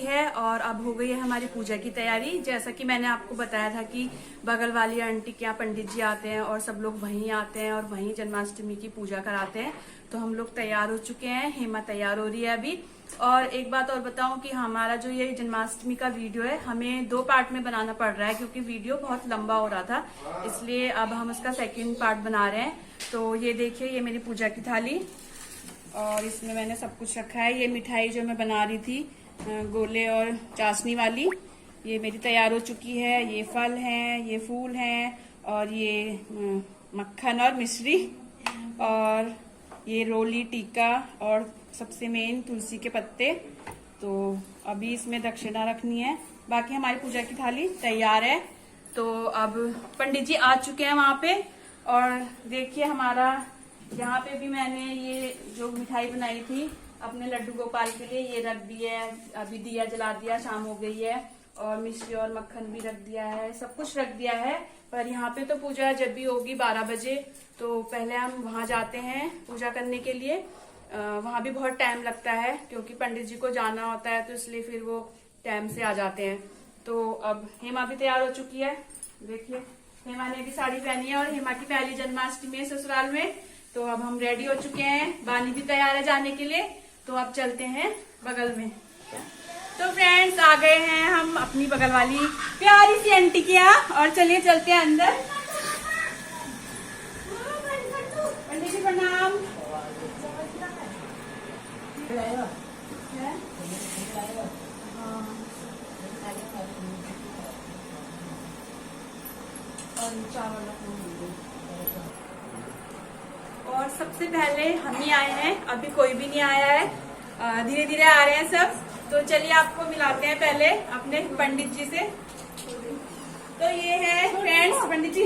है और अब हो गई है हमारी पूजा की तैयारी। जैसा कि मैंने आपको बताया था कि बगल वाली आंटी के यहाँ पंडित जी आते हैं और सब लोग वहीं आते हैं और वहीं जन्माष्टमी की पूजा कराते हैं। तो हम लोग तैयार हो चुके हैं, हेमा तैयार हो रही है अभी। और एक बात और बताऊं कि हमारा जो ये जन्माष्टमी का वीडियो है हमें 2 पार्ट में बनाना पड़ रहा है, क्योंकि वीडियो बहुत लंबा हो रहा था, इसलिए अब हम उसका सेकंड पार्ट बना रहे हैं। तो ये देखिए, ये मेरी पूजा की थाली और इसमें मैंने सब कुछ रखा है। ये मिठाई जो मैं बना रही थी गोले और चाशनी वाली, ये मेरी तैयार हो चुकी है। ये फल हैं, ये फूल हैं और ये मक्खन और मिश्री और ये रोली टीका और सबसे मेन तुलसी के पत्ते। तो अभी इसमें दक्षिणा रखनी है, बाकी हमारी पूजा की थाली तैयार है। तो अब पंडित जी आ चुके हैं वहां पे और देखिए हमारा यहाँ पे भी मैंने ये जो मिठाई बनाई थी अपने लड्डू गोपाल के लिए ये रख दी है। अभी दिया जला दिया, शाम हो गई है और मिश्री और मक्खन भी रख दिया है, सब कुछ रख दिया है। पर यहाँ पे तो पूजा जब भी होगी 12 बजे, तो पहले हम वहां जाते हैं पूजा करने के लिए। वहां भी बहुत टाइम लगता है क्योंकि पंडित जी को जाना होता है, तो इसलिए फिर वो टाइम से आ जाते हैं। तो अब हेमा भी तैयार हो चुकी है, देखिए हेमा ने भी साड़ी पहनी है और हेमा की पहली जन्माष्टमी है ससुराल में। तो अब हम रेडी हो चुके हैं, बानी भी तैयार है जाने के लिए। तो अब चलते हैं बगल में। तो फ्रेंड्स आ गए हैं हम अपनी बगल वाली प्यारी सी आंटी के यहाँ और चलिए चलते हैं अंदर। पंडित जी प्रणाम। और सबसे पहले हम ही आए हैं, अभी कोई भी नहीं आया है, धीरे धीरे आ रहे हैं सब। तो चलिए आपको मिलाते हैं पहले अपने पंडित जी से। तो ये है फ्रेंड्स पंडित जी,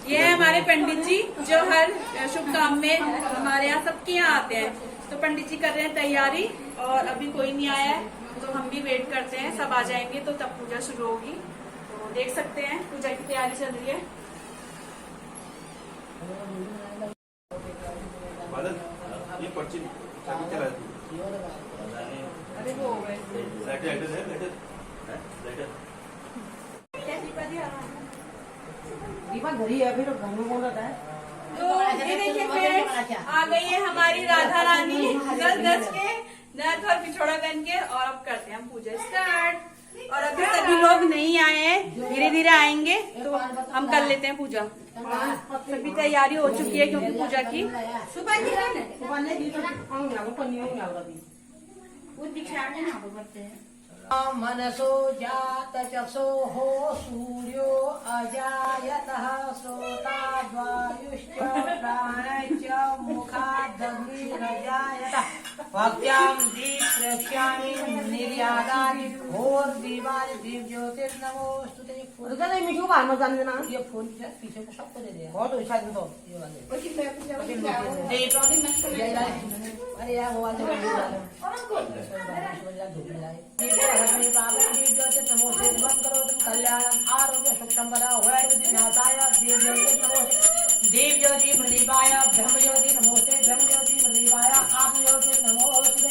ये है हमारे पंडित जी जो हर शुभ काम में हमारे यहाँ सबके यहाँ आते हैं। तो पंडित जी कर रहे हैं तैयारी और अभी कोई नहीं आया है, तो हम भी वेट करते हैं, सब आ जाएंगे तो तब पूजा शुरू होगी। तो देख सकते हैं पूजा की तैयारी चल रही है। ये पर्ची अरे वो हो गए घरी है, फिर घर में कौन रहता है? तो ये देखिए फ्रेंड्स आ गई है हमारी राधा रानी दस के नथ और पिछोड़ा पहन के, और अब करते हैं हम पूजा स्टार्ट। और अभी सभी लोग नहीं आए हैं, धीरे धीरे आएंगे तो हम कर लेते हैं पूजा। सभी तैयारी हो चुकी है क्योंकि पूजा की मनसो जात चक्षो हो सूर्यो अजायतः श्रोताद्वायुश्च प्राणश्च मुखादग्निरजायतः भक्त्यां दीप्यश्यामि निर्यादादि घोर दीवाल दीप ज्योतिर्नमोस्तुते। नहीं मिठू बाहर मत जाने देना, ये फोन पीछे को सबको दे दिया बहुत अच्छा दिन। तो ये वाले अरे यार वो वाले कल्याणम आरोग्य सुखम बड़ा वैद्यनाथाय देव ज्योति नमोस्ते देव ज्योति प्रदीपाय ब्रह्म ज्योति नमोस्ते ब्रह्म ज्योति प्रदीपाय आत्म ज्योति नमोस्ते।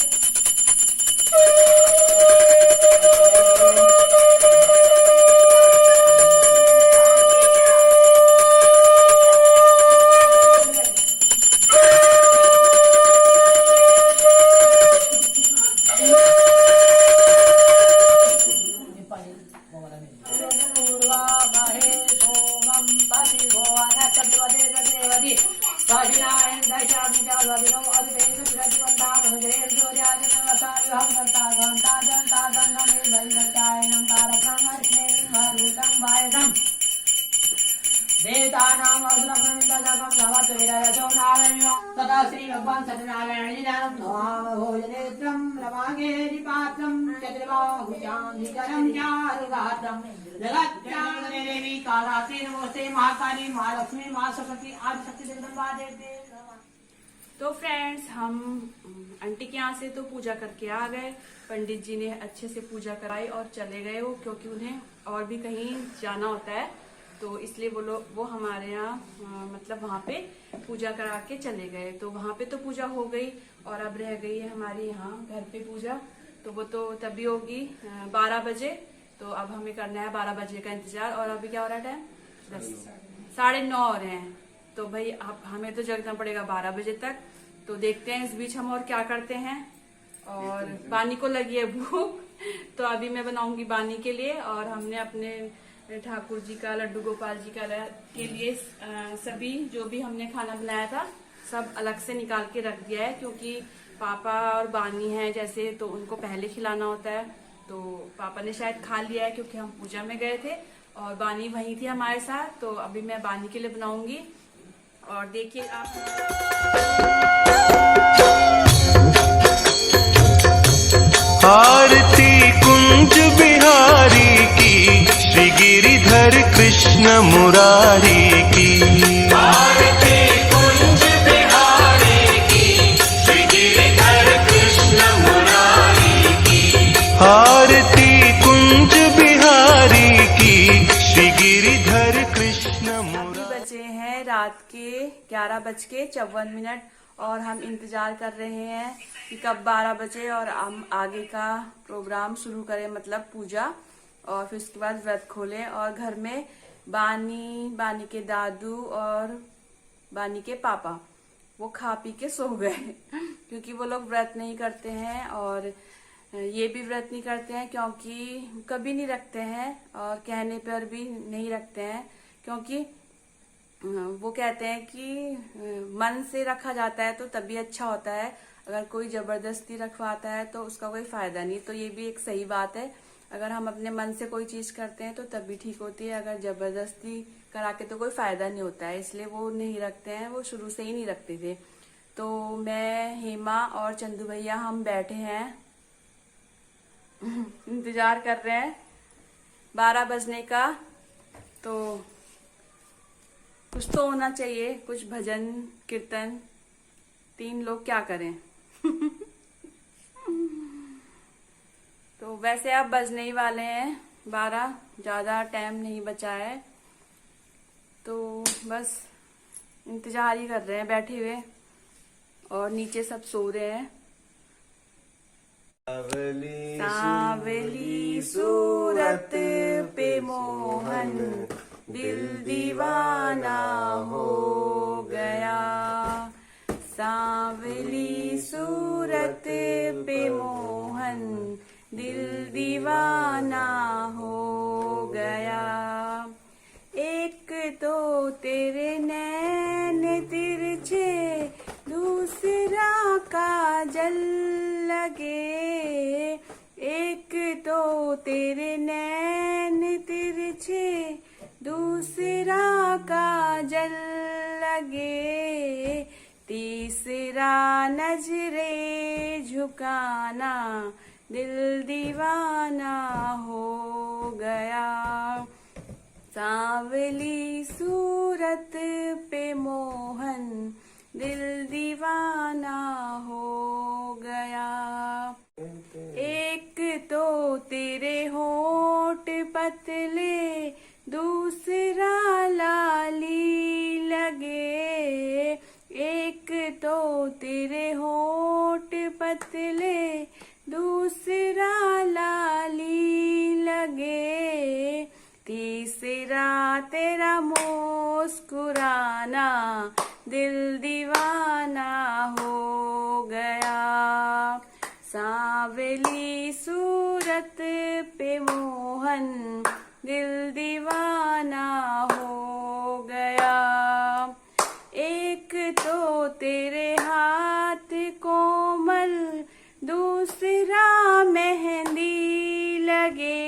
तथा श्री भगवान सत्यनारायण जी नाम भोजनेत्रम रमांगेरि पात्रम चतुर्बाहुचांधिकरम चारुगात्रम जगत्यां देवी कालासी नमोस्ते महाकाली महालक्ष्मी महासरस्वती आदिशक्ति जगदम्बा देवी। तो फ्रेंड्स हम आंटी के यहाँ से तो पूजा करके आ गए, पंडित जी ने अच्छे से पूजा कराई और चले गए वो, क्योंकि उन्हें और भी कहीं जाना होता है, तो इसलिए वो हमारे यहाँ मतलब वहाँ पे पूजा करा के चले गए। तो वहाँ पे तो पूजा हो गई और अब रह गई है हमारी यहाँ घर पे पूजा। तो वो तो तभी होगी 12 बजे। तो अब हमें करना है 12 बजे का इंतजार। और अभी क्या हो रहा है टाइम? 9:30 हो रहे हैं। तो भाई अब हमें तो जगना पड़ेगा 12 बजे तक। तो देखते हैं इस बीच हम और क्या करते हैं। और बानी को लगी है भूख, तो अभी मैं बनाऊंगी बानी के लिए। और हमने अपने ठाकुर जी का, लड्डू गोपाल जी का के लिए सभी जो भी हमने खाना बनाया था सब अलग से निकाल के रख दिया है, क्योंकि पापा और बानी हैं जैसे, तो उनको पहले खिलाना होता है। तो पापा ने शायद खा लिया है क्योंकि हम पूजा में गए थे और बानी वहीं थी हमारे साथ। तो अभी मैं बानी के लिए बनाऊंगी। और देखिए आप, आरती कुंज बिहारी की, श्री गिरिधर कृष्ण मुरारी की। आरती कुंज बिहारी की, श्री गिरिधर कृष्ण मुरारी की। आरती कुंज बिहारी की, श्री गिरिधर कृष्ण मुरारी। बजे हैं रात के 11:54 और हम इंतजार कर रहे हैं कि कब 12 बजे और हम आगे का प्रोग्राम शुरू करें, मतलब पूजा। और फिर उसके बाद व्रत खोलें। और घर में बानी के दादू और बानी के पापा वो खा पी के सो गए क्योंकि वो लोग व्रत नहीं करते हैं और ये भी व्रत नहीं करते हैं, क्योंकि कभी नहीं रखते हैं और कहने पर भी नहीं रखते हैं, क्योंकि वो कहते हैं कि मन से रखा जाता है तो तभी अच्छा होता है। अगर कोई जबरदस्ती रखवाता है तो उसका कोई फायदा नहीं। तो ये भी एक सही बात है, अगर हम अपने मन से कोई चीज करते हैं तो तभी ठीक होती है। अगर जबरदस्ती करा के तो कोई फायदा नहीं होता है, इसलिए वो नहीं रखते हैं, वो शुरू से ही नहीं रखते थे। तो मैं, हेमा और चंदू भैया हम बैठे हैं इंतजार कर रहे हैं 12 बजने का। तो कुछ तो होना चाहिए, कुछ भजन कीर्तन। 3 लोग क्या करें तो वैसे अब बजने ही वाले हैं 12, ज्यादा टाइम नहीं बचा है। तो बस इंतजार ही कर रहे हैं बैठे हुए, और नीचे सब सो रहे हैं। सांवली सूरत पे मोहन, दिल दीवाना हो गया। सांवली सूरत पे मोहन, दिल दीवाना हो गया। एक तो तेरे नैन तिरछे, दूसरा काजल लगे। एक तो तेरे नैन तिरछे, दूसरा काजल लगे। तीसरा नजरे झुकाना, दिल दीवाना हो गया। सांवली सूरत पे मोहन, दिल दीवाना हो गया। एक तो तेरे होठ पतले, दूसरा लाली लगे। एक तो तेरे होठ पतले, दूसरा लाली लगे। तीसरा तेरा मुस्कुराना, दिल दीवाना हो गया। सांवली सूरत पे मोहन, दिल दीवाना हो गया। एक तो तेरे हाथ कोमल, दूसरा मेहंदी लगे।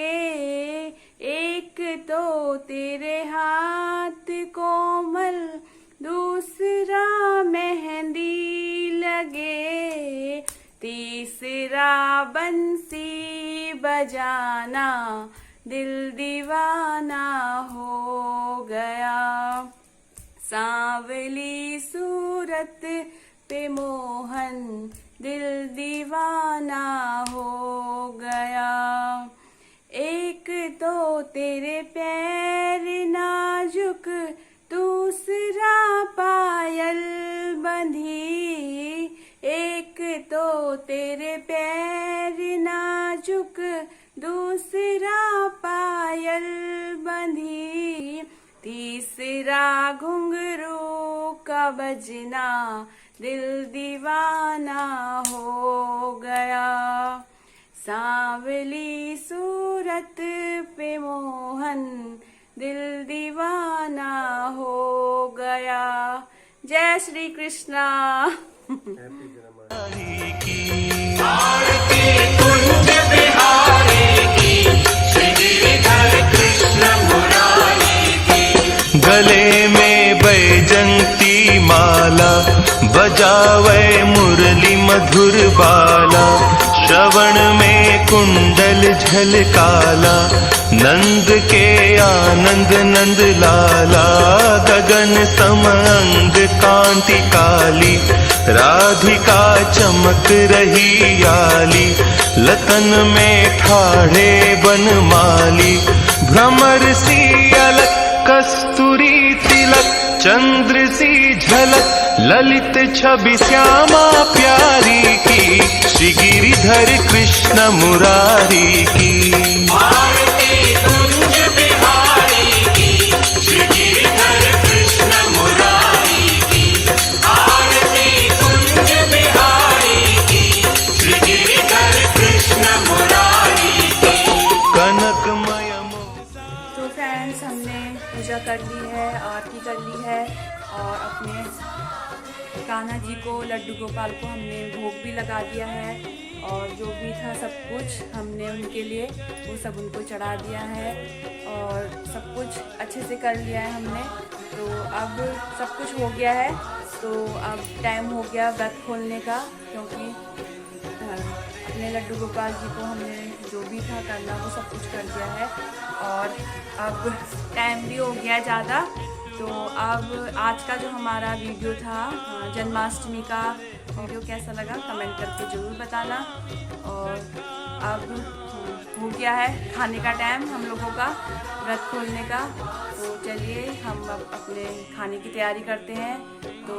एक तो तेरे हाथ कोमल, दूसरा मेहंदी लगे। तीसरा बंसी बजाना, दिल दीवाना हो गया। सांवली सूरत पे मोहन, दिल दीवाना हो गया। एक तो तेरे पैर नाजुक, दूसरा पायल बंधी। एक तो तेरे पैर नाजुक, दूसरा पायल बंधी, तीसरा घुंघरू का बजना, दिल दीवाना हो गया। सांवली सूरत पे मोहन, दिल दीवाना हो गया। जय श्री कृष्णा। आरती कुंज बिहारी की, श्री गिरिधर कृष्ण मुरारी की। गले में बैजंती माला, बजावे मुरली मधुर बाला। श्रवण में कुंडल झलकाला, नंद के आनंद नंद लाला। गगन सम अंग कांति काली, राधिका चमक रही आली। लतन में ठाढ़े बनमाली, भ्रमर सी अलक कस्तूरी तिलक। चंद्र सी झलक ललित छवि श्यामा प्यारी की, श्री गिरिधर कृष्ण मुरारी की। आरती कुंज बिहारी की, श्री गिरिधर कृष्ण मुरारी की। आरती कुंज बिहारी की, श्री गिरिधर कृष्ण मुरारी की। कनकमय तो फ्रेंड्स, हमने पूजा कर ली है, आरती कर ली है और अपने कान्हा जी को, लड्डू गोपाल को हमने भोग भी लगा दिया है। और जो भी था सब कुछ हमने उनके लिए वो सब उनको चढ़ा दिया है और सब कुछ अच्छे से कर लिया है हमने। तो अब सब कुछ हो गया है, तो अब टाइम हो गया व्रत खोलने का, क्योंकि अपने लड्डू गोपाल जी को हमने जो भी था करना वो सब कुछ कर दिया है। और अब टाइम भी हो गया ज़्यादा, तो अब आज का जो हमारा वीडियो था जन्माष्टमी का वीडियो कैसा लगा कमेंट करके ज़रूर बताना। और अब हो गया है खाने का टाइम हम लोगों का, व्रत खोलने का। तो चलिए हम अब अपने खाने की तैयारी करते हैं। तो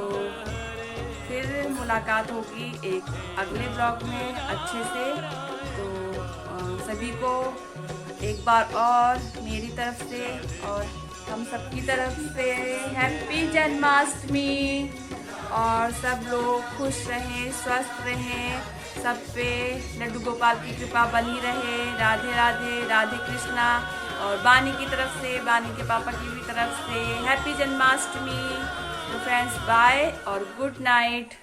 फिर मुलाकात होगी एक अगले ब्लॉग में अच्छे से। तो सभी को एक बार और मेरी तरफ से और हम सबकी तरफ से हैप्पी जन्माष्टमी। और सब लोग खुश रहें, स्वस्थ रहें, सब पे लड्डू गोपाल की कृपा बनी रहे। राधे राधे, राधे कृष्णा। और बानी की तरफ से, बानी के पापा की भी तरफ से हैप्पी जन्माष्टमी। तो फ्रेंड्स, बाय और गुड नाइट।